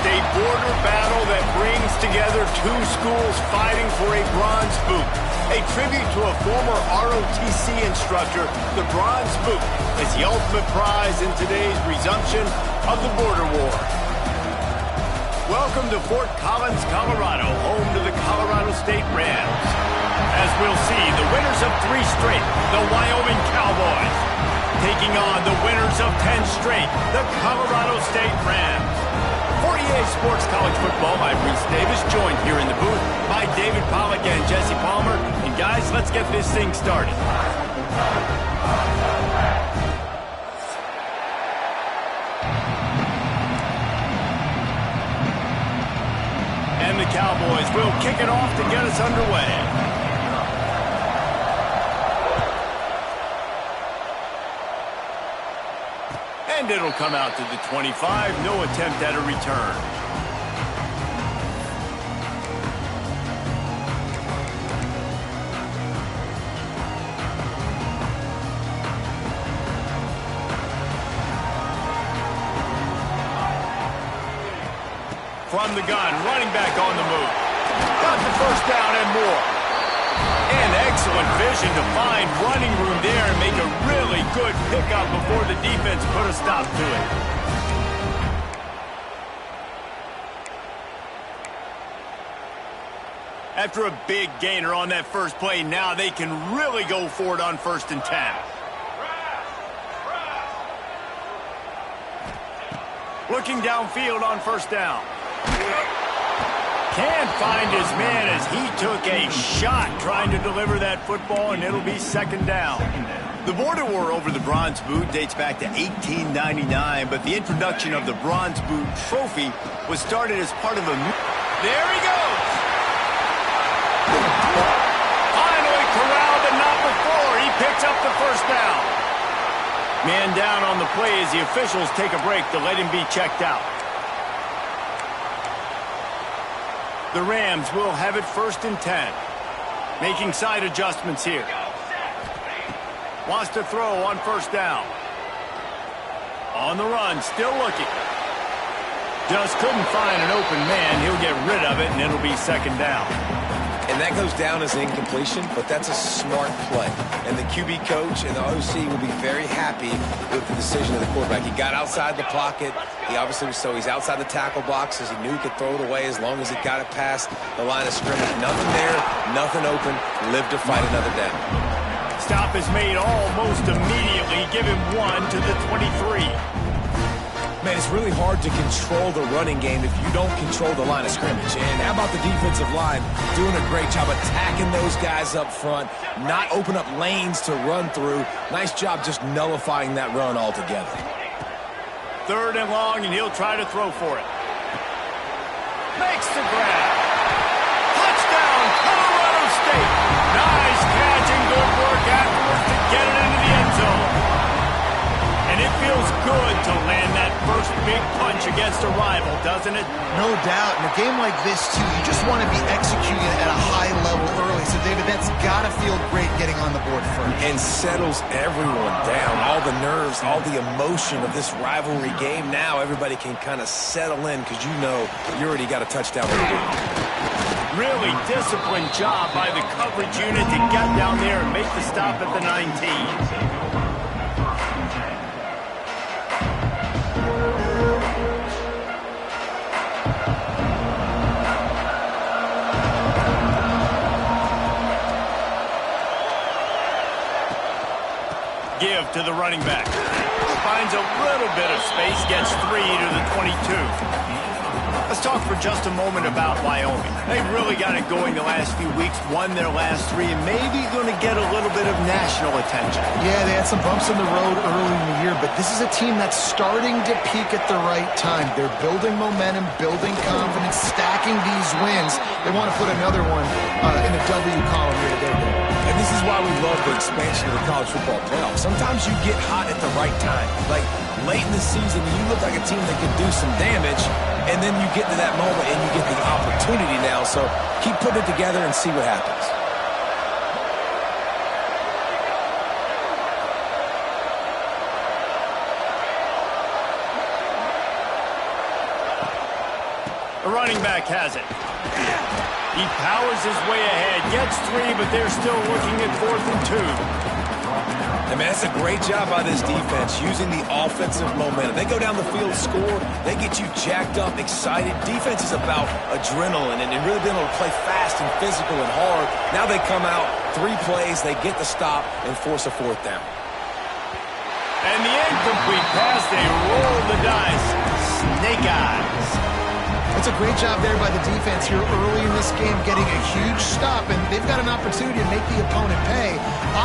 a border battle that brings together two schools fighting for a bronze boot. A tribute to a former ROTC instructor, the Bronze Boot is the ultimate prize in today's resumption of the border war. Welcome to Fort Collins, Colorado, home to the Colorado State Rams. As we'll see, the winners of 3 straight, the Wyoming Cowboys, taking on the winners of 10 straight, the Colorado State Rams. For EA Sports College Football, I'm Reese Davis, joined here in the booth by David Pollack and Jesse Palmer. And guys, let's get this thing started. And the Cowboys will kick it off to get us underway. And it'll come out to the 25. No attempt at a return. From the gun, running back on the move. Got the first down and more. And excellent vision to find running room there and make a really good pickup before the defense put a stop to it. After a big gainer on that first play, now they can really go for it on 1st and 10. Looking downfield on 1st down. Can't find his man as he took a shot trying to deliver that football, and it'll be 2nd down. The border war over the Bronze Boot dates back to 1899, but the introduction of the Bronze Boot trophy was started as part of a... There he goes! Finally corralled, but not before. He picks up the 1st down. Man down on the play as the officials take a break to let him be checked out. The Rams will have it 1st and 10. Making side adjustments here. Wants to throw on 1st down. On the run, still looking. Just couldn't find an open man. He'll get rid of it, and it'll be 2nd down. And that goes down as an incompletion, but that's a smart play. And the QB coach and the OC will be very happy with the decision of the quarterback. He got outside the pocket. He obviously was he's outside the tackle box as he knew he could throw it away as long as he got it past the line of scrimmage. Nothing there, nothing open. Live to fight another down. Stop is made almost immediately. Give him 1 to the 23. Man, it's really hard to control the running game if you don't control the line of scrimmage. And how about the defensive line doing a great job attacking those guys up front, not open up lanes to run through. Nice job just nullifying that run altogether. 3rd and long, and he'll try to throw for it. Makes the grab. Touchdown, Colorado State. Nice catch and good work afterwards to get it into the end zone. And it feels good to land that first big punch against a rival, doesn't it? No doubt. In a game like this, too, you just want to be executing at a high level early. So, David, that's got to feel great getting on the board first. And settles everyone down. All the nerves, all the emotion of this rivalry game. Now everybody can kind of settle in because you know you already got a touchdown to do. Really disciplined job by the coverage unit to get down there and make the stop at the 19. Give to the running back. Finds a little bit of space, gets 3 to the 22. Let's talk for just a moment about Wyoming. They've really got it going the last few weeks, won their last 3, and maybe going to get a little bit of national attention. Yeah, they had some bumps in the road early in the year, but this is a team that's starting to peak at the right time. They're building momentum, building confidence, stacking these wins. They want to put another one in the W column here today. And this is why we love the expansion of the college football playoff. Sometimes you get hot at the right time. Like late in the season, you look like a team that could do some damage, and then you get to that moment and you get the opportunity now. So keep putting it together and see what happens. The running back has it. He powers his way ahead, gets 3, but they're still looking at 4th and 2. And man, that's a great job by this defense, using the offensive momentum. They go down the field, score, they get you jacked up, excited. Defense is about adrenaline and really being able to play fast and physical and hard. Now they come out, 3 plays, they get the stop and force a 4th down. And the incomplete pass, they roll the dice. Snake eyes. It's a great job there by the defense here early in this game, getting a huge stop, and they've got an opportunity to make the opponent pay.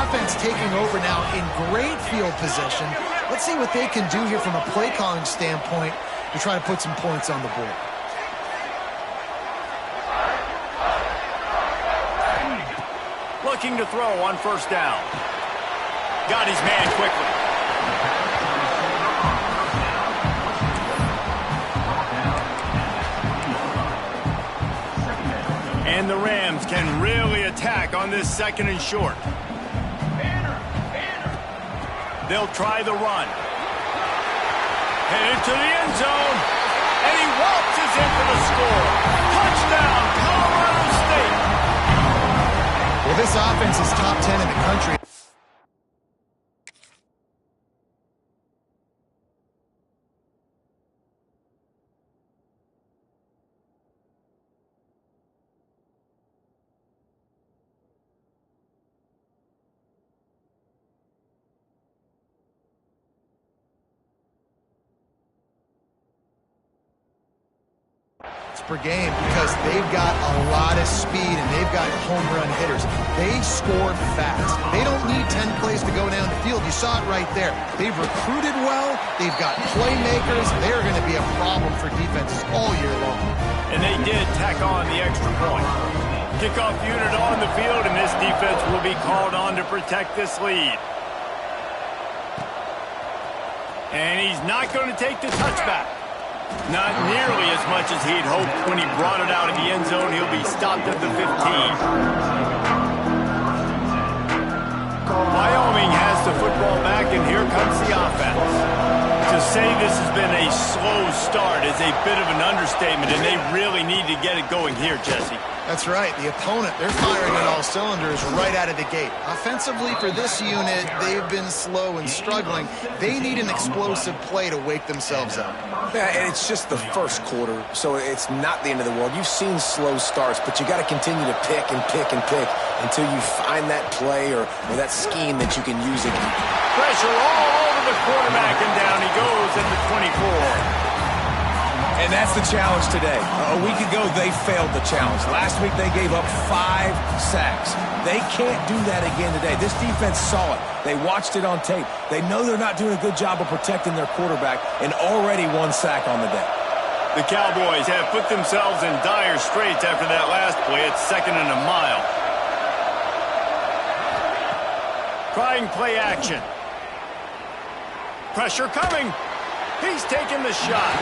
Offense taking over now in great field position. Let's see what they can do here from a play calling standpoint to try to put some points on the board. Looking to throw on 1st down. Got his man quickly. And the Rams can really attack on this 2nd and short. They'll try the run. Headed to the end zone. And he waltzes in for the score. Touchdown, Colorado State. Well, this offense is top 10 in the country. Per game because they've got a lot of speed and they've got home run hitters. They score fast. They don't need 10 plays to go down the field. You saw it right there. They've recruited well. They've got playmakers. They're going to be a problem for defenses all year long. And they did tack on the extra point. Kickoff unit on the field, and this defense will be called on to protect this lead. And he's not going to take the touchback. Not nearly as much as he'd hoped when he brought it out of the end zone. He'll be stopped at the 15. Wyoming has the football back, and here comes the offense. To say this has been a slow start is a bit of an understatement, and they really need to get it going here, Jesse. That's right. The opponent, they're firing on all cylinders right out of the gate. Offensively, for this unit, they've been slow and struggling. They need an explosive play to wake themselves up. Yeah, and it's just the first quarter, so it's not the end of the world. You've seen slow starts, but you got to continue to pick and pick and pick until you find that play or that scheme that you can use again. Pressure all over the quarterback, and down he goes at the 24. And that's the challenge today. A week ago, they failed the challenge. Last week, they gave up 5 sacks. They can't do that again today. This defense saw it. They watched it on tape. They know they're not doing a good job of protecting their quarterback, and already 1 sack on the day. The Cowboys have put themselves in dire straits after that last play. It's 2nd and a mile. Trying play action. Pressure coming. He's taking the shot.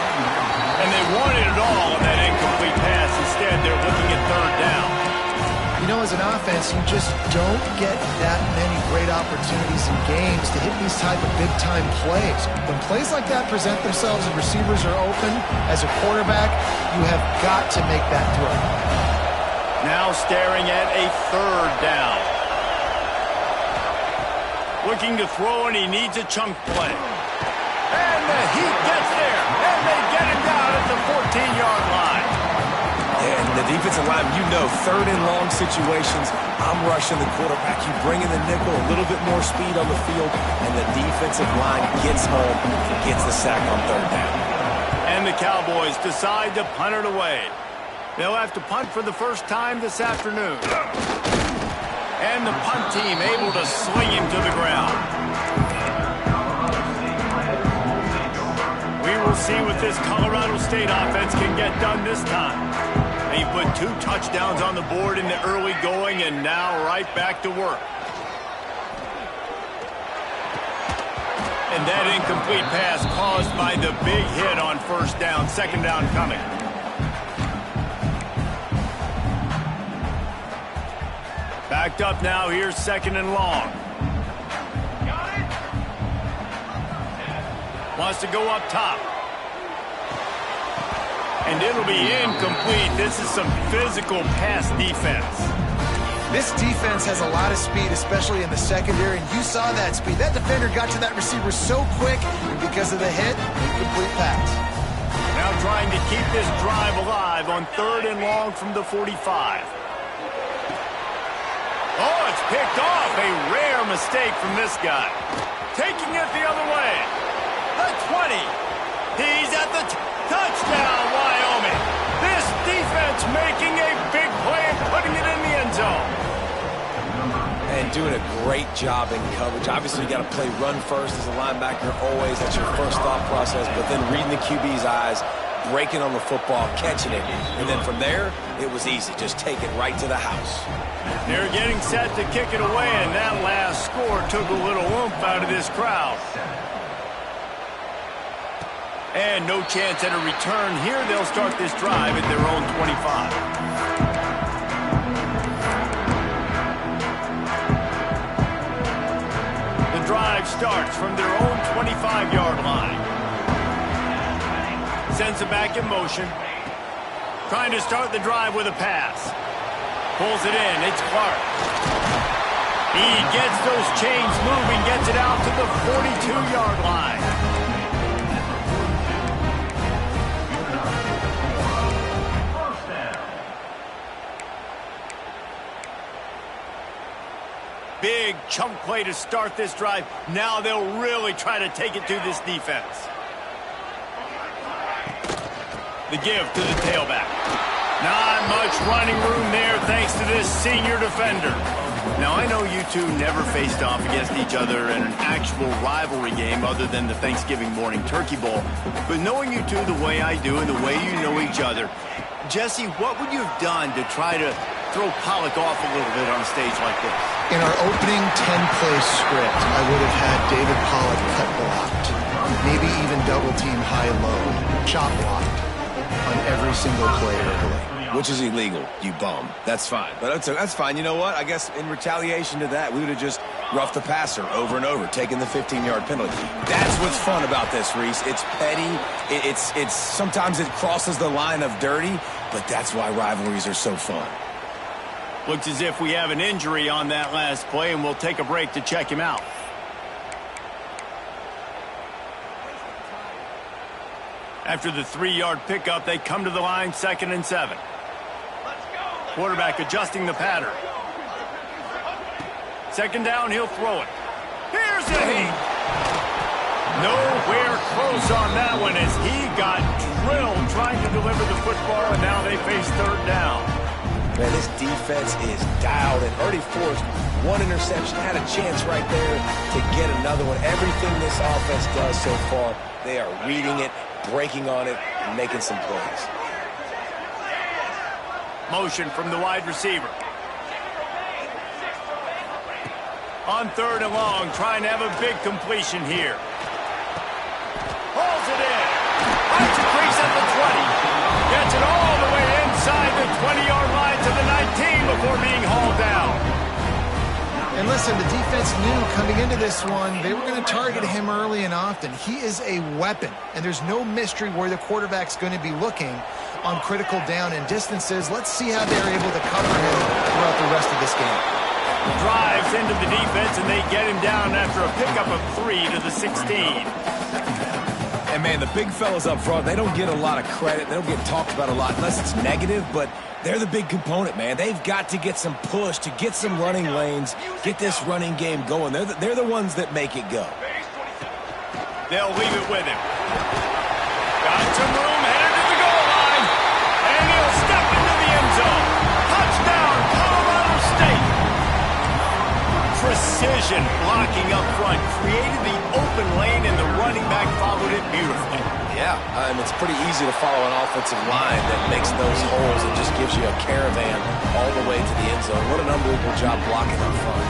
And they wanted it all on that incomplete pass. Instead, they're looking at 3rd down. You know, as an offense, you just don't get that many great opportunities in games to hit these type of big-time plays. When plays like that present themselves and receivers are open, as a quarterback, you have got to make that throw. Now staring at a 3rd down. Looking to throw, and he needs a chunk play. And the Heat gets there, and they get him down at the 14-yard line. And the defensive line, you know, 3rd and long situations, I'm rushing the quarterback. You bring in the nickel, a little bit more speed on the field, and the defensive line gets home and gets the sack on 3rd down. And the Cowboys decide to punt it away. They'll have to punt for the first time this afternoon. And the punt team able to sling him to the ground. We will see what this Colorado State offense can get done this time. They put 2 touchdowns on the board in the early going, and now right back to work. And that incomplete pass caused by the big hit on 1st down. 2nd down coming. Backed up now. Here's 2nd and long. Wants to go up top. And it'll be incomplete. This is some physical pass defense. This defense has a lot of speed, especially in the secondary, and you saw that speed. That defender got to that receiver so quick, and because of the hit, incomplete pass. Now trying to keep this drive alive on 3rd and long from the 45. Oh, it's picked off. A rare mistake from this guy. Taking it the other way. The 20. He's at the touchdown, Wyoming. This defense making a big play and putting it in the end zone. And doing a great job in coverage. Obviously, you got to play run first as a linebacker always. That's your first thought process. But then reading the QB's eyes, breaking on the football, catching it. And then from there, it was easy. Just take it right to the house. They're getting set to kick it away, and that last score took a little oomph out of this crowd. And no chance at a return here. They'll start this drive at their own 25. The drive starts from their own 25-yard line. Sends it back in motion. Trying to start the drive with a pass. Pulls it in. It's Clark. He gets those chains moving, gets it out to the 42-yard line. Big chunk play to start this drive. Now they'll really try to take it to this defense. The give to the tailback. Not much running room there thanks to this senior defender. Now, I know you two never faced off against each other in an actual rivalry game other than the Thanksgiving morning turkey bowl. But knowing you two the way I do and the way you know each other, Jesse, what would you have done to try to throw Pollock off a little bit on a stage like this? In our opening 10-play script, I would have had David Pollock cut blocked, maybe even double-team high-low, chop blocked on every single play early. Which is illegal, you bum. That's fine. But that's fine. You know what? I guess in retaliation to that, we would have just roughed the passer over and over, taking the 15-yard penalty. That's what's fun about this, Reese. It's petty. It's sometimes it crosses the line of dirty, but that's why rivalries are so fun. Looks as if we have an injury on that last play, and we'll take a break to check him out. After the 3-yard pickup, they come to the line, 2nd and 7. Quarterback adjusting the pattern. 2nd down, he'll throw it. Here's a heat. Nowhere close on that one as he got drilled trying to deliver the football, and now they face 3rd down. Man, this defense is dialed and already forced one interception. Had a chance right there to get another one. Everything this offense does so far, they are reading it, breaking on it, and making some plays. Motion from the wide receiver. On 3rd and long, trying to have a big completion here. Hauls it in. Finds a crease at the 20. Gets it all the way inside the 20-yard line to the 19 before being hauled down. And listen, the defense knew coming into this one, they were going to target him early and often. He is a weapon, and there's no mystery where the quarterback's going to be looking on critical down and distances. Let's see how they're able to cover him throughout the rest of this game. Drives into the defense, and they get him down after a pickup of 3 to the 16. And, man, the big fellas up front, they don't get a lot of credit. They don't get talked about a lot unless it's negative, but they're the big component, man. They've got to get some push, to get some running lanes, get this running game going. They're the ones that make it go. They'll leave it with him. Got some room, headed to the goal line, and he'll step into the end zone. Touchdown, Colorado State. Precision blocking up front, created the open lane, and the running back followed it beautifully. Yeah, it's pretty easy to follow an offensive line that makes those holes and just gives you a caravan all the way to the end zone. What an unbelievable job blocking up front.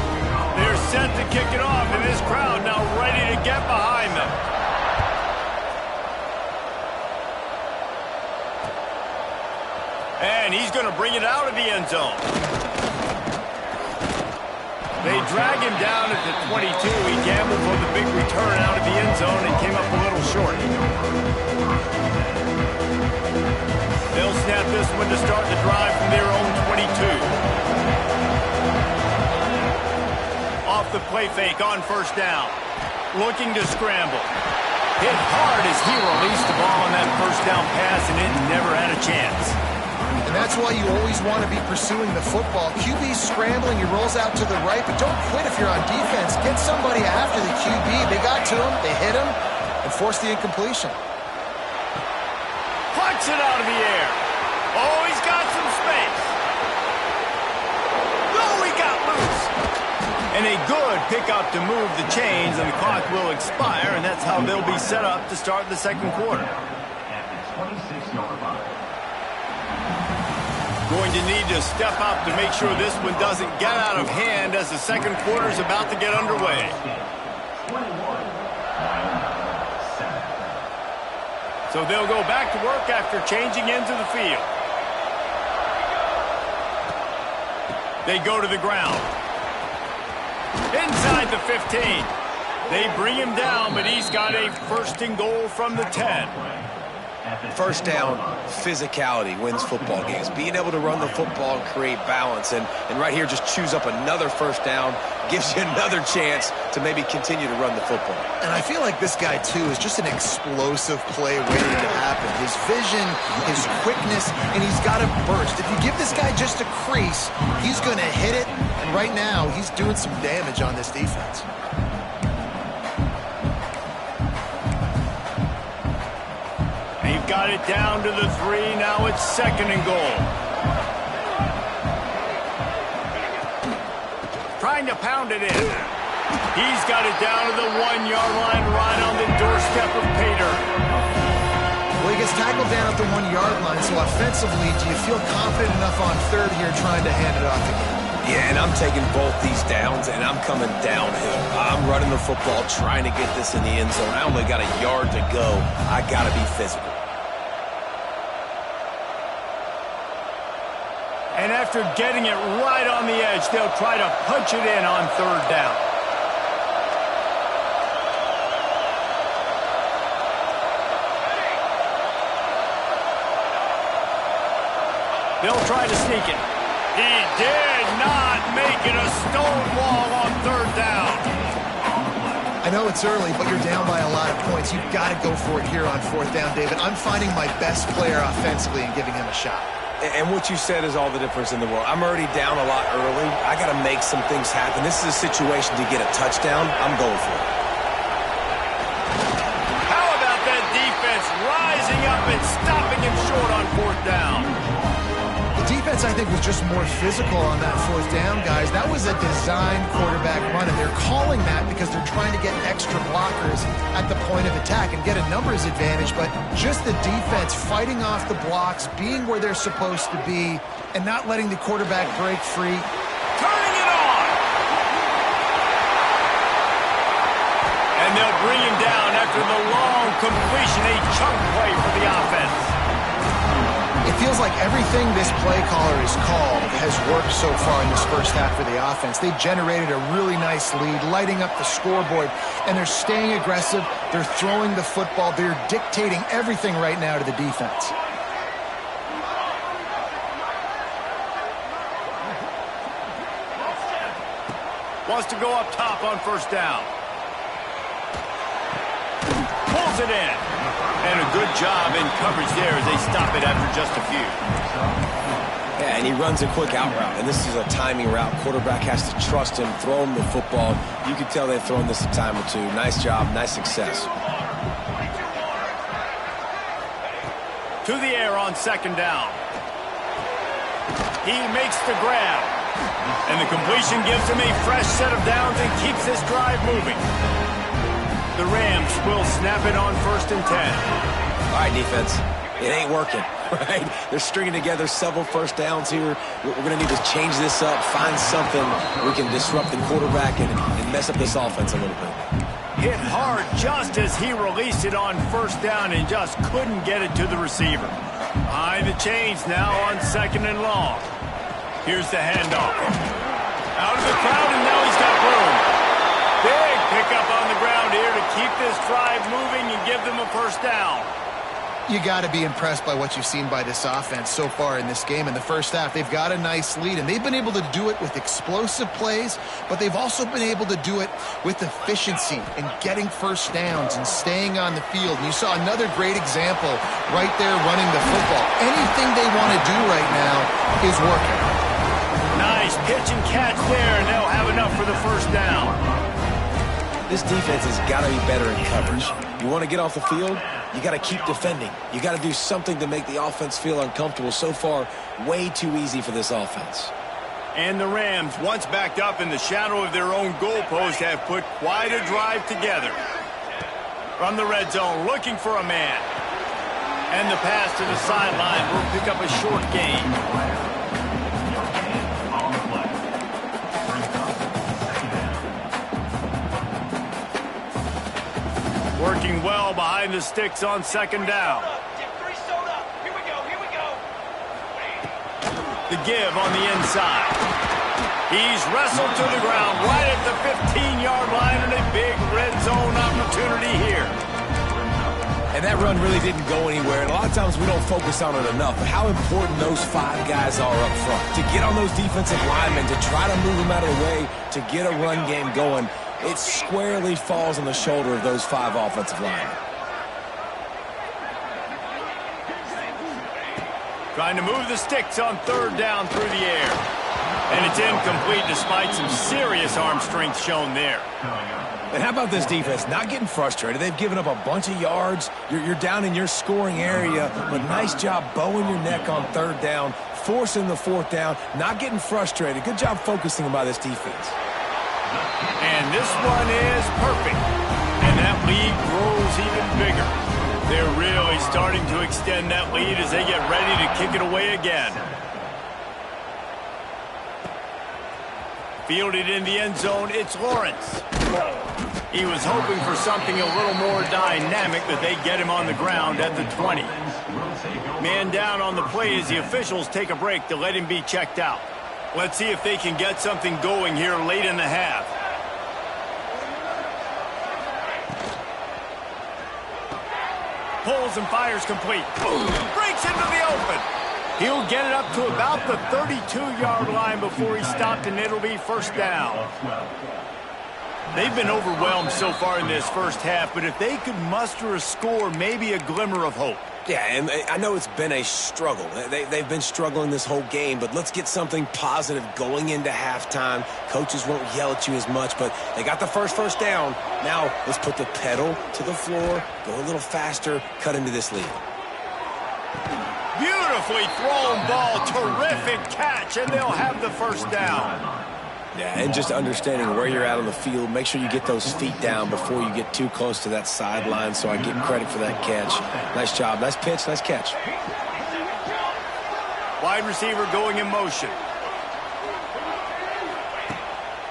They're set to kick it off, and this crowd now ready to get behind them. And he's going to bring it out of the end zone. They drag him down at the 22. He gambled for the big return out of the end zone and came up a little short. to start the drive from their own 22. Off the play fake on first down. Looking to scramble. Hit hard as he released the ball on that first down pass, and it never had a chance. And that's why you always want to be pursuing the football. QB's scrambling, he rolls out to the right, but don't quit if you're on defense. Get somebody after the QB. They got to him, they hit him, and forced the incompletion. Plucks it out of the air. Oh, he's got some space. Oh, he got loose. And a good pickup to move the chains, and the clock will expire, and that's how they'll be set up to start the second quarter. Going to need to step up to make sure this one doesn't get out of hand as the second quarter is about to get underway. So they'll go back to work after changing into the field. They go to the ground. Inside the 15. They bring him down, but he's got a first and goal from the 10. First down, physicality wins football games. Being able to run the football and create balance. And right here, just choose up another first down, gives you another chance to maybe continue to run the football. And I feel like this guy, too, is just an explosive play waiting to happen. His vision, his quickness, and he's got a burst. If you give this guy just a crease, he's going to hit it. And right now, he's doing some damage on this defense. They've got it down to the 3. Now it's second and goal. Trying to pound it in. He's got it down to the 1-yard line, right on the doorstep of Pater. Well, he gets tackled down at the 1-yard line, so offensively, do you feel confident enough on third here trying to hand it off again? Yeah, and I'm taking both these downs, and I'm coming downhill. I'm running the football, trying to get this in the end zone. I only got a yard to go. I got to be physical. And after getting it right on the edge, they'll try to punch it in on third down. They'll try to sneak it. He did not make it a stone wall on third down. I know it's early, but you're down by a lot of points. You've got to go for it here on fourth down, David. I'm finding my best player offensively and giving him a shot. And what you said is all the difference in the world. I'm already down a lot early. I got to make some things happen. This is a situation to get a touchdown. I'm going for it. How about that defense rising up and stopping him short on fourth down? The defense, I think, was just more physical on that fourth down, guys. That was a designed quarterback run, and they're calling that because they're trying to get extra blockers at the point of attack and get a numbers advantage, but just the defense fighting off the blocks, being where they're supposed to be, and not letting the quarterback break free. Turning it on! And they'll bring him down after the long completion, a chunk play for the offense. It feels like everything this play caller has called has worked so far in this first half for the offense. They've generated a really nice lead, lighting up the scoreboard, and they're staying aggressive. They're throwing the football. They're dictating everything right now to the defense. Wants to go up top on first down. Pulls it in. And a good job in coverage there as they stop it after just a few. Yeah, and he runs a quick out route, and this is a timing route. Quarterback has to trust him, throw him the football. You can tell they've thrown this a time or two. Nice job, nice success. To the air on second down. He makes the grab. And the completion gives him a fresh set of downs and keeps this drive moving. The Rams will snap it on 1st and 10. All right, defense. It ain't working, right? They're stringing together several first downs here. We're going to need to change this up, find something we can disrupt the quarterback and mess up this offense a little bit. Hit hard just as he released it on first down and just couldn't get it to the receiver. Behind the chains now on second and long. Here's the handoff. Out of the crowd, and now he's got room. Big pickup on the ground here to keep this drive moving and give them a first down. You got to be impressed by what you've seen by this offense so far in this game. In the first half, they've got a nice lead, and they've been able to do it with explosive plays, but they've also been able to do it with efficiency and getting first downs and staying on the field. And you saw another great example right there running the football. Anything they want to do right now is working. Nice pitch and catch there, and they'll have enough for the first down. This defense has got to be better in coverage. You want to get off the field, you got to keep defending. You got to do something to make the offense feel uncomfortable. So far, way too easy for this offense. And the Rams, once backed up in the shadow of their own goalpost, have put quite a drive together. From the red zone, looking for a man. And the pass to the sideline will pick up a short gain. Working well behind the sticks on second down. The give on the inside. He's wrestled to the ground right at the 15-yard line, and a big red zone opportunity here. And that run really didn't go anywhere, and a lot of times we don't focus on it enough. But how important those 5 guys are up front. To get on those defensive linemen, to try to move them out of the way, to get a run game going, it squarely falls on the shoulder of those 5 offensive linemen. Trying to move the sticks on third down through the air. And it's incomplete despite some serious arm strength shown there. And how about this defense? Not getting frustrated. They've given up a bunch of yards. You're down in your scoring area, but nice job bowing your neck on third down, forcing the fourth down, not getting frustrated. Good job focusing by this defense. And this one is perfect. And that lead grows even bigger. They're really starting to extend that lead as they get ready to kick it away again. Fielded in the end zone, it's Lawrence. He was hoping for something a little more dynamic, but they get him on the ground at the 20. Man down on the play as the officials take a break to let him be checked out. Let's see if they can get something going here late in the half. Pulls and fires complete. Breaks into the open. He'll get it up to about the 32-yard line before he's stopped, and it'll be first down. They've been overwhelmed so far in this first half, but if they could muster a score, maybe a glimmer of hope. Yeah, and I know it's been a struggle. They've been struggling this whole game, but let's get something positive going into halftime. Coaches won't yell at you as much, but they got the first down. Now let's put the pedal to the floor, go a little faster, cut into this lead. Beautifully thrown ball, terrific catch, and they'll have the first down. Yeah, and just understanding where you're at on the field, make sure you get those feet down before you get too close to that sideline, so I get credit for that catch. Nice job, nice pitch, nice catch. Wide receiver going in motion.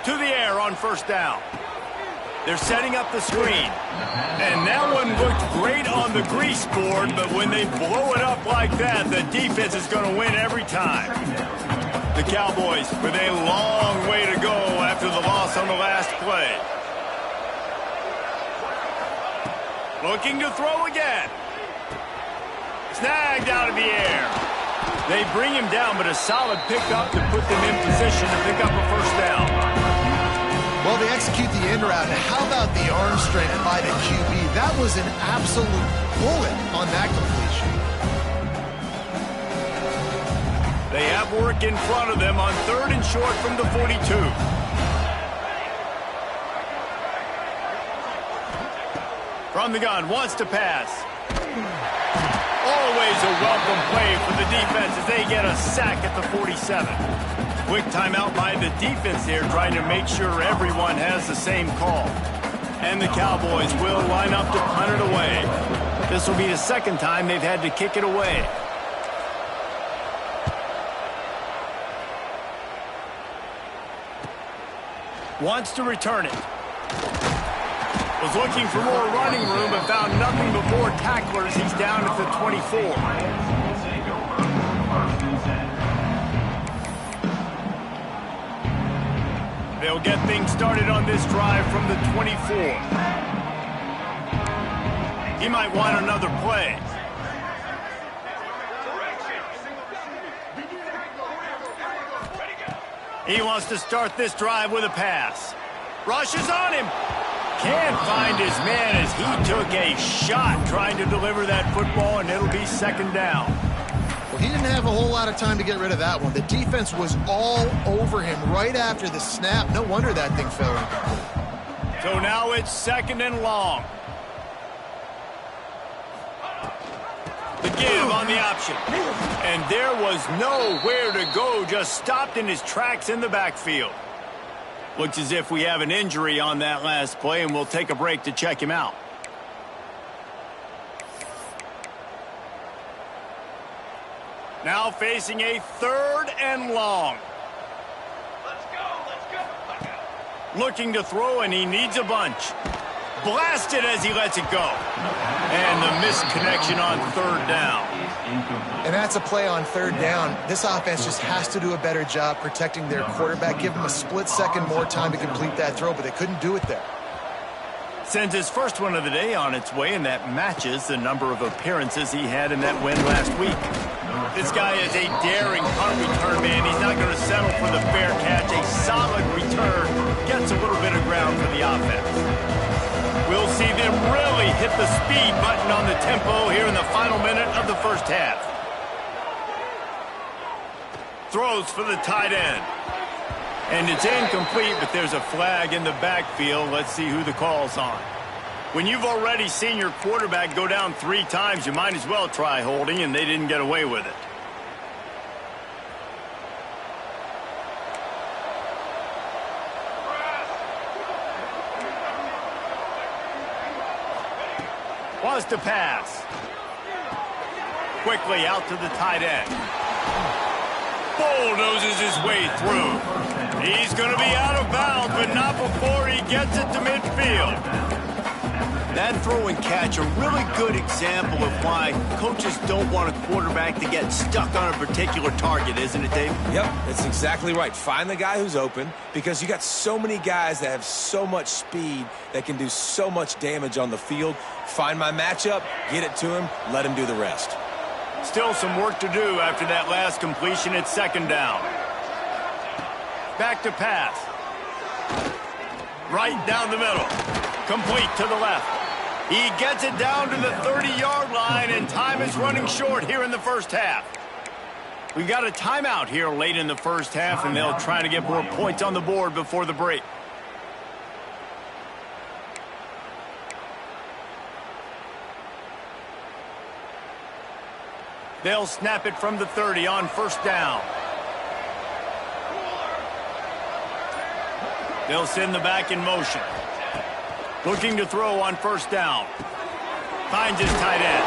To the air on first down. They're setting up the screen. And that one looked great on the grease board, but when they blow it up like that, the defense is going to win every time. The Cowboys with a long way to go after the loss on the last play. Looking to throw again. Snagged out of the air. They bring him down, but a solid pickup to put them in position to pick up a first down. Well, they execute the end route. How about the arm strength by the QB? That was an absolute bullet on that completion. They have work in front of them on third and short from the 42. From the gun, wants to pass. Always a welcome play for the defense as they get a sack at the 47. Quick timeout by the defense here, trying to make sure everyone has the same call. And the Cowboys will line up to punt it away. This will be the second time they've had to kick it away. Wants to return it. Was looking for more running room but found nothing before tacklers. He's down at the 24. They'll get things started on this drive from the 24. He might want another play. He wants to start this drive with a pass. Rushes on him. Can't find his man as he took a shot trying to deliver that football, and it'll be second down. Well, he didn't have a whole lot of time to get rid of that one. The defense was all over him right after the snap. No wonder that thing fell incomplete. So now it's second and long. The give on the option. And there was nowhere to go, just stopped in his tracks in the backfield. Looks as if we have an injury on that last play, and we'll take a break to check him out. Now facing a third and long. Let's go. Looking to throw, and he needs a bunch. Blasted as he lets it go. And the misconnection on third down. And that's a play on third down. This offense just has to do a better job protecting their quarterback. Give him a split second more time to complete that throw, but they couldn't do it there. Sends his first one of the day on its way, and that matches the number of appearances he had in that win last week. This guy is a daring punt return man. He's not going to settle for the fair catch. A solid return gets a little bit of ground for the offense. We'll see them really hit the speed button on the tempo here in the final minute of the first half. Throws for the tight end. And it's incomplete, but there's a flag in the backfield. Let's see who the call's on. When you've already seen your quarterback go down 3 times, you might as well try holding, and they didn't get away with it. Was to pass. Quickly out to the tight end. Bulldozes his way through. He's going to be out of bounds, but not before he gets it to midfield. That throw and catch, a really good example of why coaches don't want a quarterback to get stuck on a particular target, isn't it, Dave? Yep, that's exactly right. Find the guy who's open, because you got so many guys that have so much speed that can do so much damage on the field. Find my matchup, get it to him, let him do the rest. Still some work to do after that last completion. It's second down. Back to pass. Right down the middle. Complete to the left. He gets it down to the 30-yard line, and time is running short here in the first half. We got a timeout here late in the first half, and they'll try to get more points on the board before the break. They'll snap it from the 30 on first down. They'll send the back in motion. Looking to throw on first down. Finds his tight end.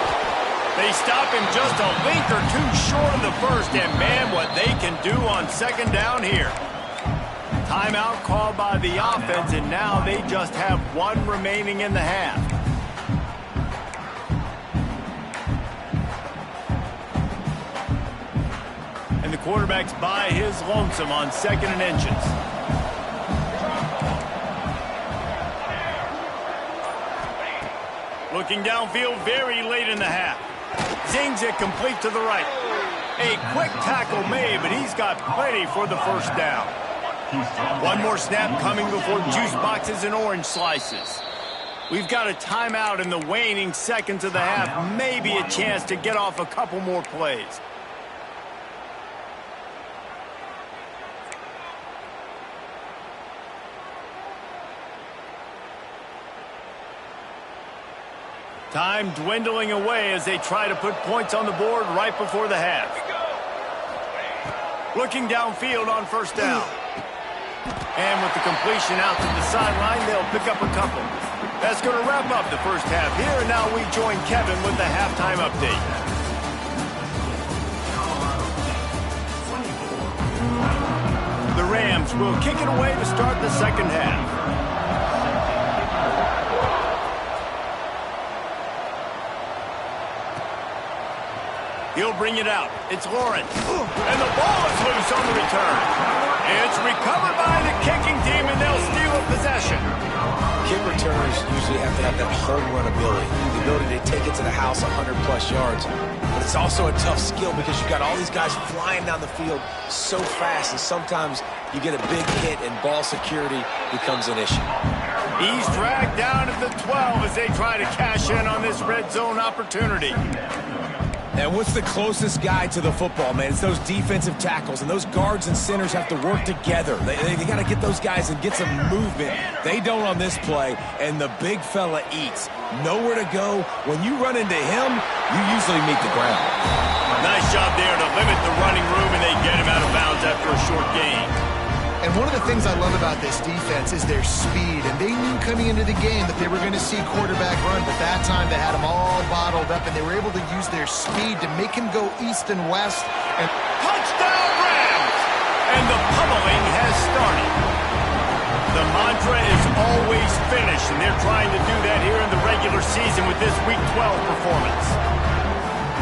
They stop him just a length or two short of the first, and man, what they can do on second down here. Timeout called by the offense, and now they just have 1 remaining in the half. And the quarterback's by his lonesome on second and inches. Looking downfield very late in the half. Zings it complete to the right. A quick tackle made, but he's got plenty for the first down. One more snap coming before juice boxes and orange slices. We've got a timeout in the waning seconds of the half. Maybe a chance to get off a couple more plays. Time dwindling away as they try to put points on the board right before the half. Looking downfield on first down. And with the completion out to the sideline, they'll pick up a couple. That's going to wrap up the first half here, and now we join Kevin with the halftime update. The Rams will kick it away to start the second half. He'll bring it out. It's Lawrence. And the ball is loose on the return. It's recovered by the kicking team, and they'll steal a possession. Kick returners usually have to have that home run ability, the ability to take it to the house 100-plus yards. But it's it's also a tough skill because you've got all these guys flying down the field so fast, and sometimes you get a big hit and ball security becomes an issue. He's dragged down at the 12 as they try to cash in on this red zone opportunity. And what's the closest guy to the football, man? It's those defensive tackles, and those guards and centers have to work together. They got to get those guys and get some movement. They don't on this play, and the big fella eats. Nowhere to go. When you run into him, you usually meet the ground. Nice job there to limit the running room, and they get him out of bounds after a short gain. And one of the things I love about this defense is their speed. And they knew coming into the game that they were going to see quarterback run, but that time they had him all bottled up, and they were able to use their speed to make him go east and west. And touchdown Rams! And the pummeling has started. The mantra is always finish, and they're trying to do that here in the regular season with this Week 12 performance.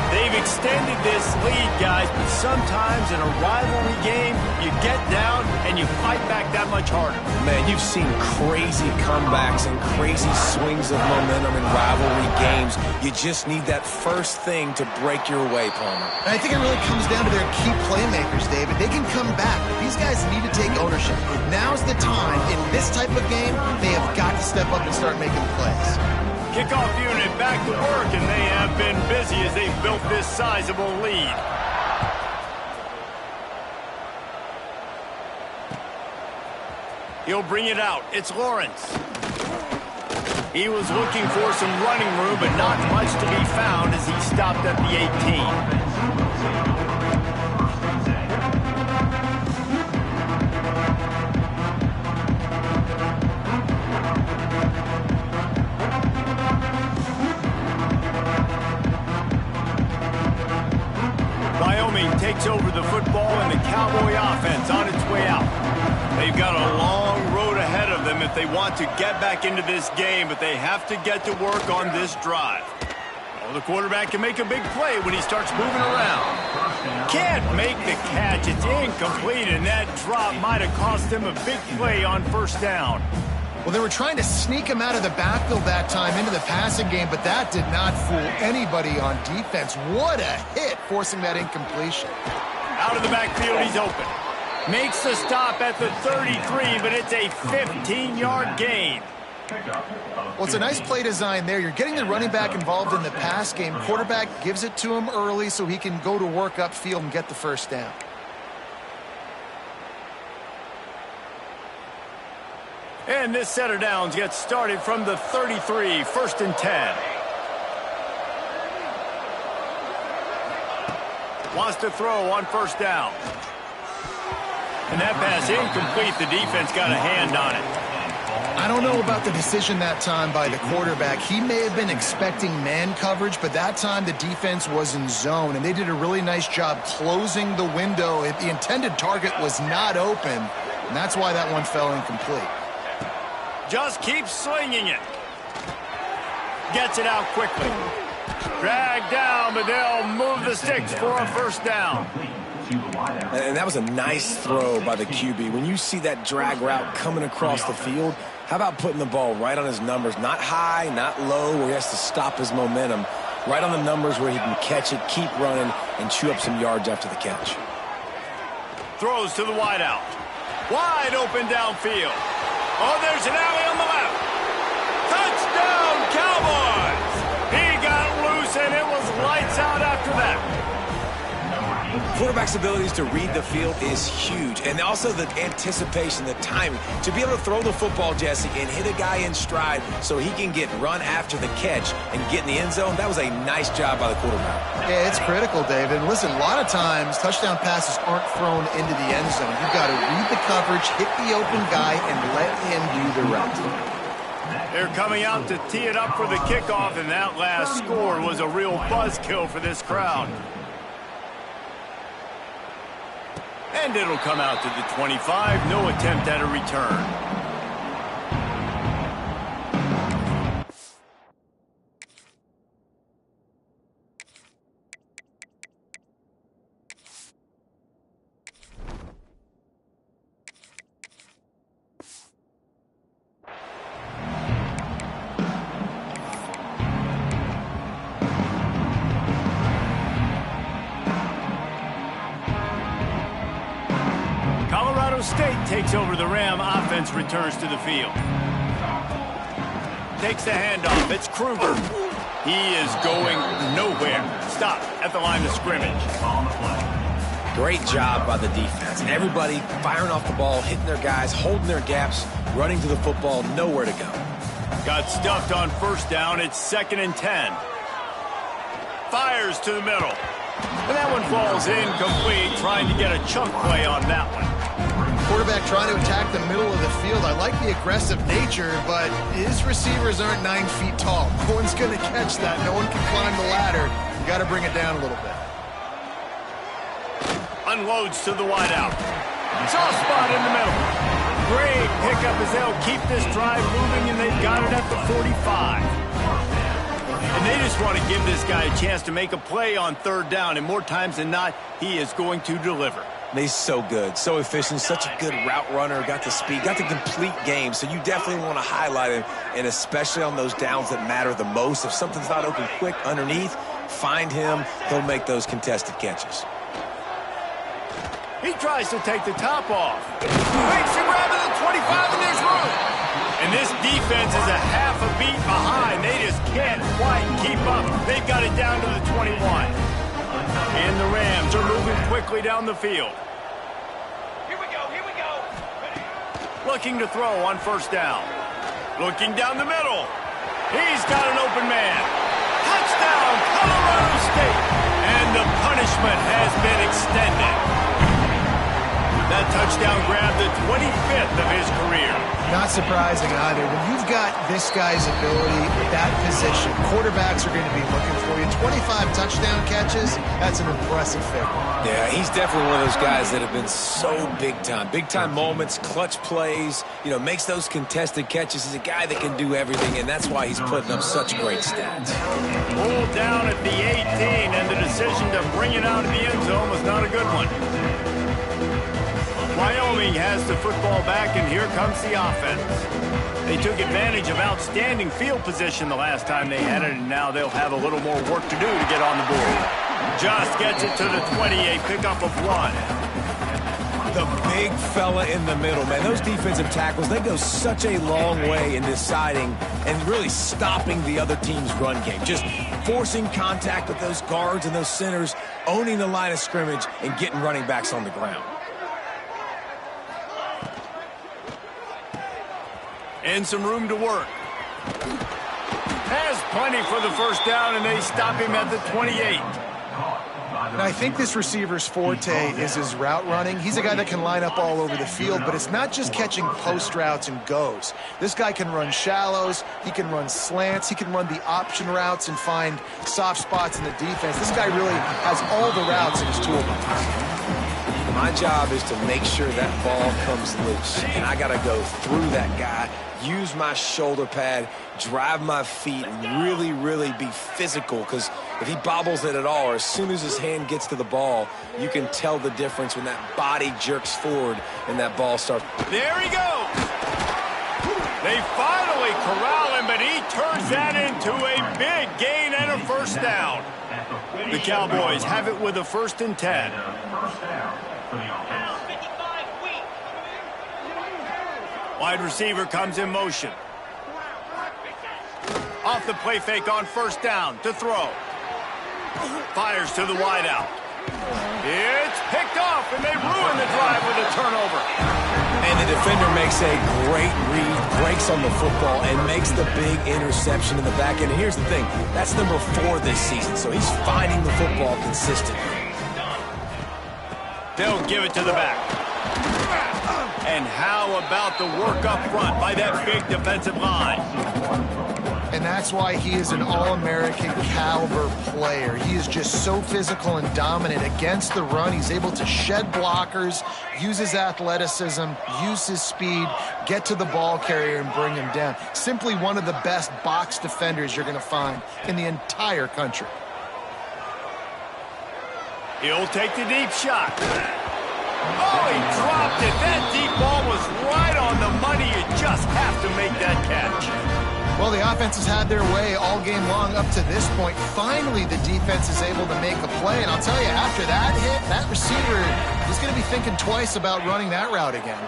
They've extended this lead, guys, but sometimes in a rivalry game, you get down and you fight back that much harder. Man, you've seen crazy comebacks and crazy swings of momentum in rivalry games. You just need that first thing to break your way, Palmer. And I think it really comes down to their key playmakers, David. They can come back, but these guys need to take ownership. Now's the time. In this type of game, they have got to step up and start making plays. Kickoff unit back to work, and they have been busy as they've built this sizable lead. He'll bring it out. It's Lawrence. He was looking for some running room, but not much to be found as he stopped at the 18. Wyoming takes over the football, and the Cowboy offense on its way out. They've got a long road ahead of them if they want to get back into this game, but they have to get to work on this drive. Oh, the quarterback can make a big play when he starts moving around. Can't make the catch. It's incomplete, and that drop might have cost him a big play on first down. Well, they were trying to sneak him out of the backfield that time into the passing game, but that did not fool anybody on defense. What a hit, forcing that incompletion. Out of the backfield, he's open. Makes the stop at the 33, but it's a 15-yard gain. Well, it's a nice play design there. You're getting the running back involved in the pass game. Quarterback gives it to him early so he can go to work upfield and get the first down. And this set of downs gets started from the 33, 1st and 10. Wants to throw on first down. And that pass incomplete. The defense got a hand on it. I don't know about the decision that time by the quarterback. He may have been expecting man coverage, but that time the defense was in zone, and they did a really nice job closing the window. The intended target was not open, and that's why that one fell incomplete. Just keeps slinging it. Gets it out quickly. Dragged down, but they'll move the sticks for a first down. And that was a nice throw by the QB. When you see that drag route coming across the field, how about putting the ball right on his numbers? Not high, not low, where he has to stop his momentum. Right on the numbers where he can catch it, keep running, and chew up some yards after the catch. Throws to the wideout. Wide open downfield. Oh, there's an alley on the left. Touchdown, Cowboys! He got loose, and it was lights out after that. Quarterback's abilities to read the field is huge, and also the anticipation, the timing. To be able to throw the football, Jesse, and hit a guy in stride so he can get run after the catch and get in the end zone, that was a nice job by the quarterback. Yeah, it's critical, David. Listen, a lot of times touchdown passes aren't thrown into the end zone. You've got to read the coverage, hit the open guy, and let him do the rest. They're coming out to tee it up for the kickoff, and that last score was a real buzzkill for this crowd. And it'll come out to the 25. No attempt at a return. Colorado State takes over the Ram. Offense returns to the field. Takes the handoff. It's Kruger. He is going nowhere. Stop at the line of scrimmage. Great job by the defense. Everybody firing off the ball, hitting their guys, holding their gaps, running to the football, nowhere to go. Got stuffed on first down. It's 2nd and 10. Fires to the middle. And that one falls incomplete, trying to get a chunk play on that one. Quarterback trying to attack the middle of the field. I like the aggressive nature, but his receivers aren't 9 feet tall. No one's going to catch that. No one can climb the ladder. You got to bring it down a little bit. Unloads to the wideout. Soft spot in the middle. Great pickup as they'll keep this drive moving, and they've got it at the 45. And they just want to give this guy a chance to make a play on 3rd down, and more times than not, he is going to deliver. He's so good, so efficient, such a good route runner, got the speed, got the complete game, so you definitely want to highlight him, and especially on those downs that matter the most. If something's not open quick underneath, find him, he'll make those contested catches. He tries to take the top off. Makes a grab at the 25, and there's room. And this defense is a half a beat behind. They just can't quite keep up. They've got it down to the 21. And the Rams are moving quickly down the field. Here we go. Looking to throw on first down. Looking down the middle. He's got an open man. Touchdown, Colorado State. And the punishment has been extended. That touchdown grabbed the 25th of his career. Not surprising either. When you've got this guy's ability at that position, quarterbacks are going to be looking for you. 25 touchdown catches, that's an impressive figure. Yeah, he's definitely one of those guys that have been so big time. Big time moments, clutch plays, makes those contested catches. He's a guy that can do everything, and that's why he's putting up such great stats. Pulled down at the 18, and the decision to bring it out of the end zone was not a good one. Wyoming has the football back, and here comes the offense. They took advantage of outstanding field position the last time they had it, and now they'll have a little more work to do to get on the board. Just gets it to the 20, a pickup of 1. The big fella in the middle, man. Those defensive tackles, they go such a long way in deciding and really stopping the other team's run game. Just forcing contact with those guards and those centers, owning the line of scrimmage, and getting running backs on the ground. And some room to work. Has plenty for the first down, and they stop him at the 28. And I think this receiver's forte is his route running. He's a guy that can line up all over the field, but it's not just catching post routes and goes. This guy can run shallows, he can run slants, he can run the option routes and find soft spots in the defense. This guy really has all the routes in his toolbox. My job is to make sure that ball comes loose, and I got to go through that guy, use my shoulder pad, drive my feet, and really, really be physical, because if he bobbles it at all, or as soon as his hand gets to the ball, you can tell the difference when that body jerks forward and that ball starts. There he goes. They finally corral him, but he turns that into a big gain and a first down. The Cowboys have it with a 1st and 10. Wide receiver comes in motion. Off the play fake on first down to throw. Fires to the wideout. It's picked off, and they ruin the drive with a turnover. And the defender makes a great read, breaks on the football, and makes the big interception in the back end. And here's the thing, that's number 4 this season, so he's finding the football consistently. They'll give it to the back. And how about the work up front by that big defensive line? And that's why he is an All-American caliber player. He is just so physical and dominant against the run. He's able to shed blockers, use his athleticism, use his speed, get to the ball carrier and bring him down. Simply one of the best box defenders you're going to find in the entire country. He'll take the deep shot. Oh, he dropped it. That deep ball was right on the money. You just have to make that catch. Well, the offense has had their way all game long up to this point. Finally, the defense is able to make a play. And I'll tell you, after that hit, that receiver is going to be thinking twice about running that route again.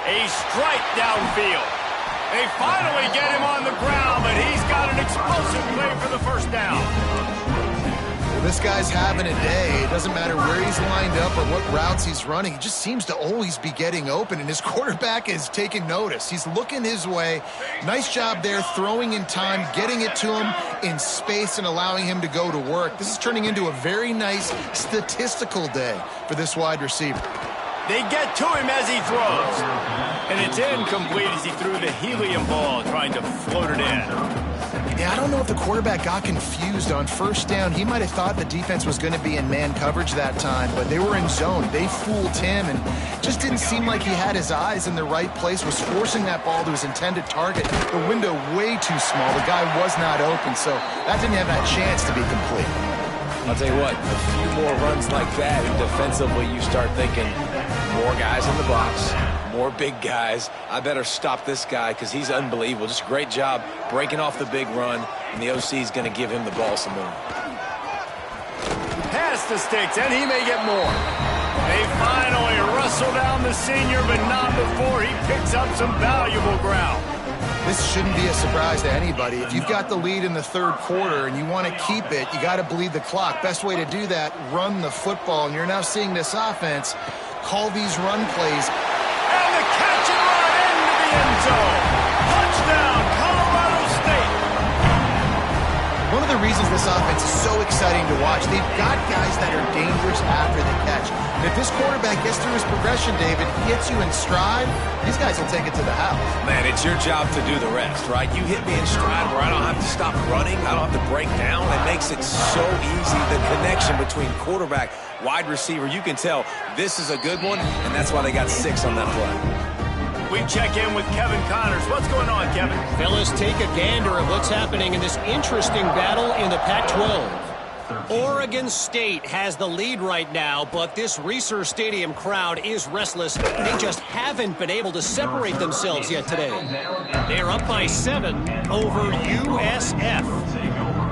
A strike downfield. They finally get him on the ground, but he's got an explosive play for the first down. Well, this guy's having a day. It doesn't matter where he's lined up or what routes he's running. He just seems to always be getting open, and his quarterback is taking notice. He's looking his way. Nice job there, throwing in time, getting it to him in space and allowing him to go to work. This is turning into a very nice statistical day for this wide receiver. They get to him as he throws. And it's incomplete as he threw the helium ball, trying to float it in. Yeah, I don't know if the quarterback got confused on first down. He might have thought the defense was going to be in man coverage that time, but they were in zone. They fooled him, and just didn't seem like he had his eyes in the right place, was forcing that ball to his intended target. The window way too small. The guy was not open, so that didn't have that chance to be complete. I'll tell you what, a few more runs like that, and defensively you start thinking more guys in the box, more big guys. I better stop this guy because he's unbelievable. Just a great job breaking off the big run, and the OC is going to give him the ball some more. Pass the sticks, and he may get more. They finally wrestle down the senior, but not before he picks up some valuable ground. This shouldn't be a surprise to anybody. If you've got the lead in the third quarter and you want to keep it, you got to bleed the clock. Best way to do that, run the football. And you're now seeing this offense call these run plays. And the catch and run into the end zone. Touchdown, Colorado State. One of the reasons this offense is so exciting to watch, they've got guys that are dangerous after the catch. And if this quarterback gets through his progression, David, hits you in stride, these guys will take it to the house. Man, it's your job to do the rest, right? You hit me in stride where I don't have to stop running. I don't have to break down. It makes it so easy. The connection between quarterback, wide receiver, you can tell this is a good one, and that's why they got 6 on that play. We check in with Kevin Connors. What's going on, Kevin? Fellas, take a gander at what's happening in this interesting battle in the Pac-12. Oregon State has the lead right now, but this Reser Stadium crowd is restless. They just haven't been able to separate themselves yet today. They're up by 7 over USF.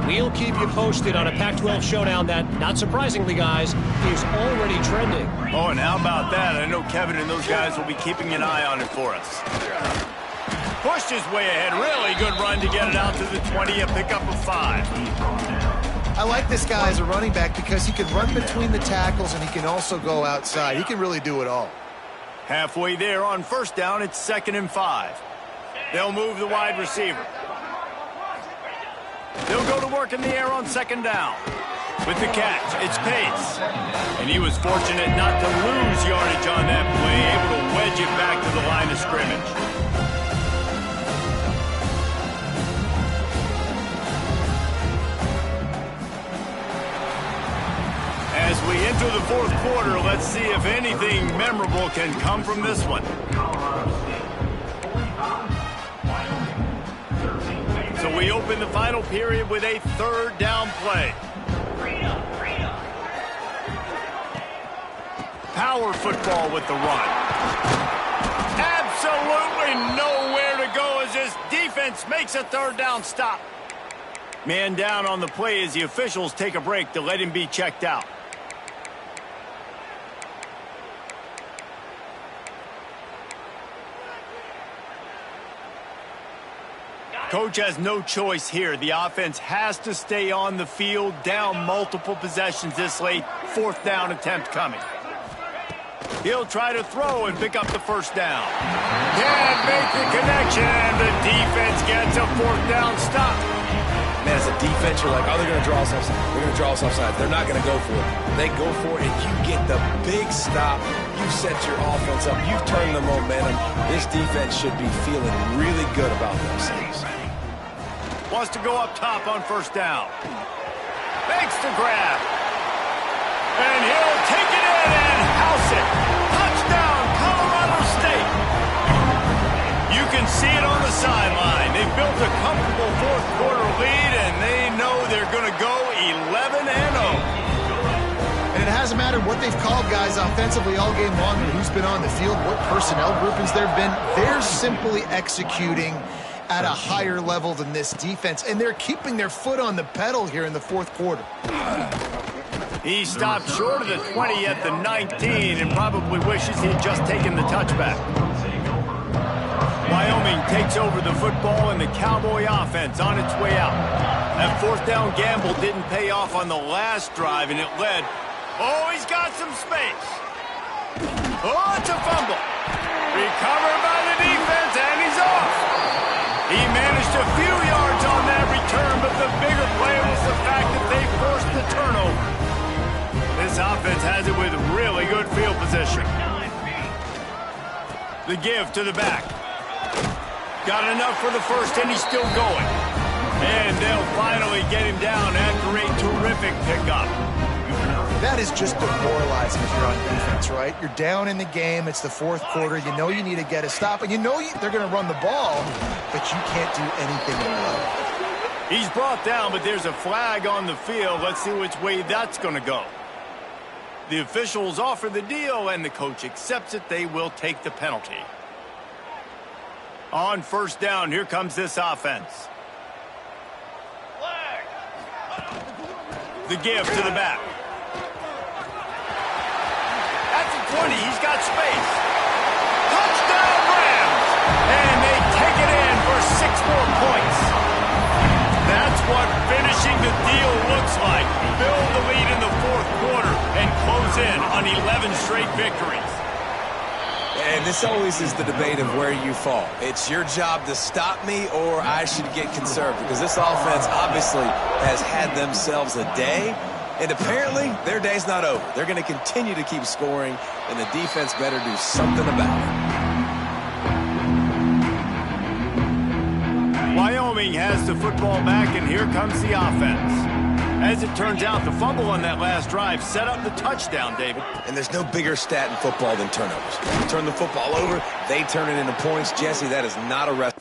We'll keep you posted on a Pac-12 showdown that, not surprisingly, guys, is already trending. Oh, and how about that? I know Kevin and those guys will be keeping an eye on it for us. Pushed his way ahead. Really good run to get it out to the 20, a pickup of 5. I like this guy as a running back because he can run between the tackles and he can also go outside. He can really do it all. Halfway there on first down, it's 2nd and 5. They'll move the wide receiver. They'll go to work in the air on 2nd down. With the catch, it's Pace. And he was fortunate not to lose yardage on that play, able to wedge it back to the line of scrimmage. As we enter the fourth quarter, let's see if anything memorable can come from this one. So we open the final period with a 3rd down play. Power football with the run. Absolutely nowhere to go as this defense makes a 3rd down stop. Man down on the play as the officials take a break to let him be checked out. Coach has no choice here. The offense has to stay on the field, down multiple possessions this late. 4th down attempt coming. He'll try to throw and pick up the 1st down. Can't make the connection, and the defense gets a 4th down stop. Man, as a defense, you're like, oh, they're going to draw us offside. They're going to draw us offside. They're not going to go for it. They go for it, and you get the big stop. You've set your offense up. You've turned the momentum. This defense should be feeling really good about themselves. Wants to go up top on 1st down. Makes the grab. And he'll take it in and house it. Touchdown, Colorado State. You can see it on the sideline. They've built a comfortable 4th quarter lead, and they know they're going to go 11-0. And it hasn't mattered what they've called guys offensively all game long or who's been on the field, what personnel groupings there have been. They're simply executing at a higher level than this defense, and they're keeping their foot on the pedal here in the fourth quarter. He stopped short of the 20 at the 19 and probably wishes he had just taken the touchback. Wyoming takes over the football and the Cowboy offense on its way out. That fourth down gamble didn't pay off on the last drive, and it led. Oh, he's got some space. Oh, it's a fumble. Recovered by the defense, and he's off. He managed a few yards on that return, but the bigger play was the fact that they forced the turnover. This offense has it with really good field position. The give to the back. Got enough for the first, and he's still going. And they'll finally get him down after a terrific pickup. That is just demoralizing if you're on defense, right? You're down in the game. It's the fourth quarter. You know you need to get a stop, and you know they're going to run the ball, but you can't do anything about it. He's brought down, but there's a flag on the field. Let's see which way that's going to go. The officials offer the deal, and the coach accepts it. They will take the penalty. On first down, here comes this offense. The give to the back. At the 20, he's got space. Touchdown Rams! And they take it in for 6 more points. That's what finishing the deal looks like. Build the lead in the fourth quarter and close in on 11 straight victories. And this always is the debate of where you fall. It's your job to stop me, or I should get conservative, because this offense obviously has had themselves a day, and apparently their day's not over. They're going to continue to keep scoring, and the defense better do something about it. Wyoming has the football back, and here comes the offense. As it turns out, the fumble on that last drive set up the touchdown, David. And there's no bigger stat in football than turnovers. You turn the football over, they turn it into points. Jesse, that is not a recipe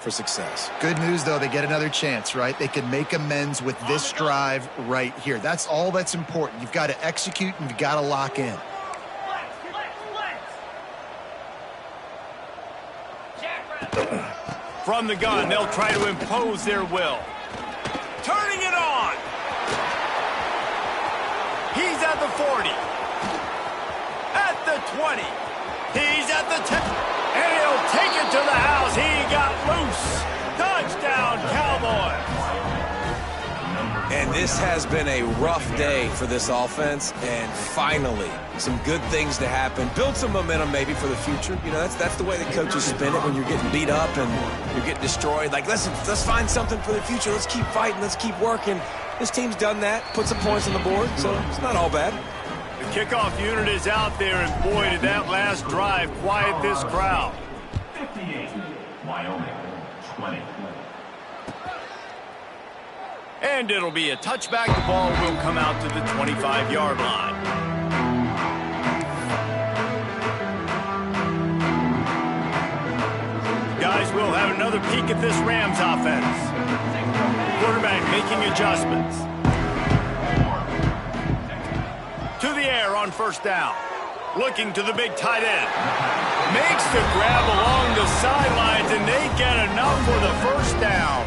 for success. Good news, though, they get another chance, right? They can make amends with this drive right here. That's all that's important. You've got to execute, and you've got to lock in. From the gun, they'll try to impose their will. Turning it on. He's at the 40. At the 20. He's at the 10. And he'll take it to the house. He got loose. Touchdown, Cowboys. And this has been a rough day for this offense, and finally some good things to happen. Build some momentum maybe for the future. You know, that's the way the coaches spin it when you're getting beat up and you're getting destroyed. Like, let's find something for the future. Let's keep fighting. Let's keep working. This team's done that, put some points on the board, so it's not all bad. The kickoff unit is out there, and boy, did that last drive quiet this crowd. 58, Wyoming, 20. And it'll be a touchback. The ball will come out to the 25-yard line. Guys, we'll have another peek at this Rams offense. Quarterback making adjustments. To the air on first down. Looking to the big tight end. Makes the grab along the sidelines, and they get enough for the first down.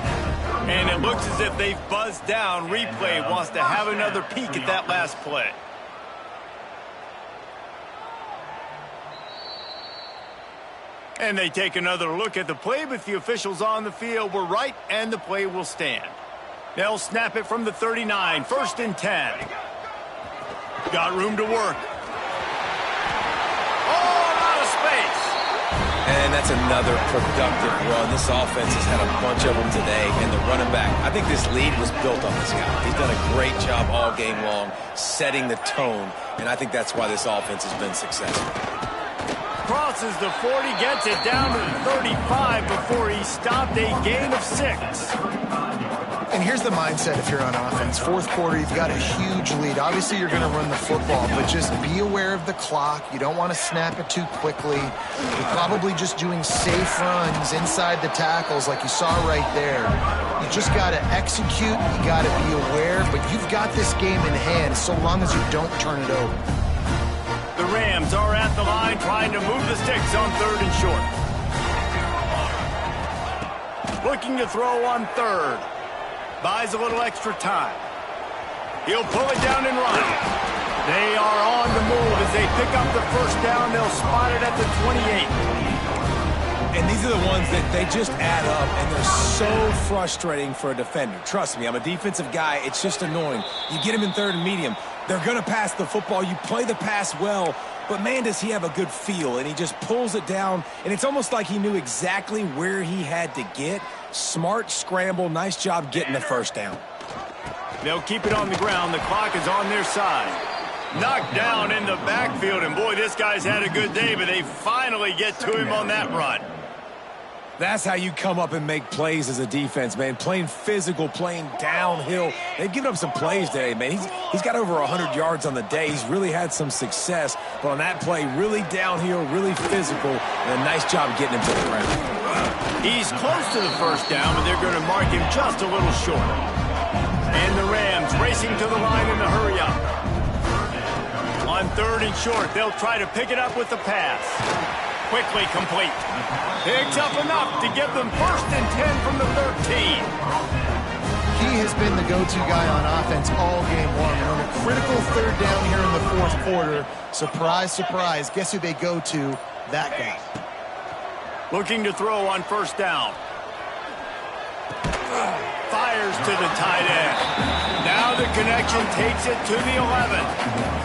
And it looks as if they've buzzed down. Replay wants to have another peek at that last play. And they take another look at the play, but the officials on the field were right, and the play will stand. They'll snap it from the 39, 1st and 10. Got room to work. Oh, a lot of space. And that's another productive run. This offense has had a bunch of them today, and the running back, I think this lead was built on this guy. He's done a great job all game long, setting the tone, and I think that's why this offense has been successful. Crosses the 40, gets it down to the 35 before he stopped, a gain of 6. And here's the mindset if you're on offense. Fourth quarter, you've got a huge lead. Obviously, you're going to run the football, but just be aware of the clock. You don't want to snap it too quickly. You're probably just doing safe runs inside the tackles like you saw right there. You just got to execute. You got to be aware, but you've got this game in hand so long as you don't turn it over. The Rams are at the line trying to move the sticks on 3rd and short. Looking to throw on 3rd. Buys a little extra time. He'll pull it down and run. They are on the move as they pick up the first down. They'll spot it at the 28. And these are the ones that they just add up, and they're so frustrating for a defender. Trust me, I'm a defensive guy. It's just annoying. You get him in 3rd and medium. They're going to pass the football. You play the pass well, but, man, does he have a good feel. And he just pulls it down, and it's almost like he knew exactly where he had to get. Smart scramble. Nice job getting the first down. They'll keep it on the ground. The clock is on their side. Knocked down in the backfield, and, boy, this guy's had a good day, but they finally get to him on that run. That's how you come up and make plays as a defense, man. Playing physical, playing downhill. They've given up some plays today, man. He's got over 100 yards on the day. He's really had some success. But on that play, really downhill, really physical, and a nice job getting him to the ground. He's close to the first down, but they're going to mark him just a little short. And the Rams racing to the line in the hurry up. On 3rd and short, they'll try to pick it up with the pass. Quickly complete. Picks up enough to give them 1st and 10 from the 13. He has been the go-to guy on offense all game long. And on a critical 3rd down here in the 4th quarter, surprise, surprise, guess who they go to? That guy. Looking to throw on 1st down. Fires to the tight end. Now the connection takes it to the 11.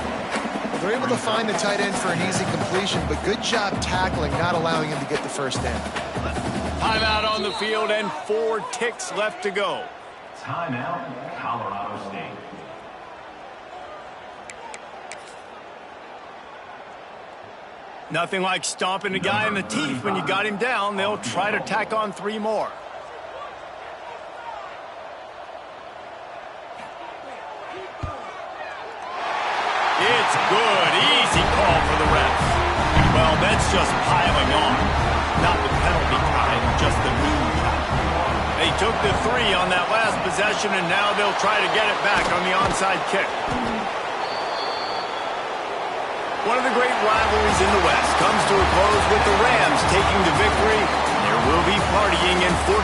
They're able to find the tight end for an easy completion, but good job tackling, not allowing him to get the first down. Timeout on the field and 4 ticks left to go. Timeout, Colorado State. Nothing like stomping a guy in the teeth when you got him down. They'll try to tack on 3 more. It's good. Easy call for the refs. Well, that's just piling on. Not the penalty time, just the mean time. They took the 3 on that last possession, and now they'll try to get it back on the onside kick. One of the great rivalries in the West comes to a close with the Rams taking the victory. There will be partying in 14.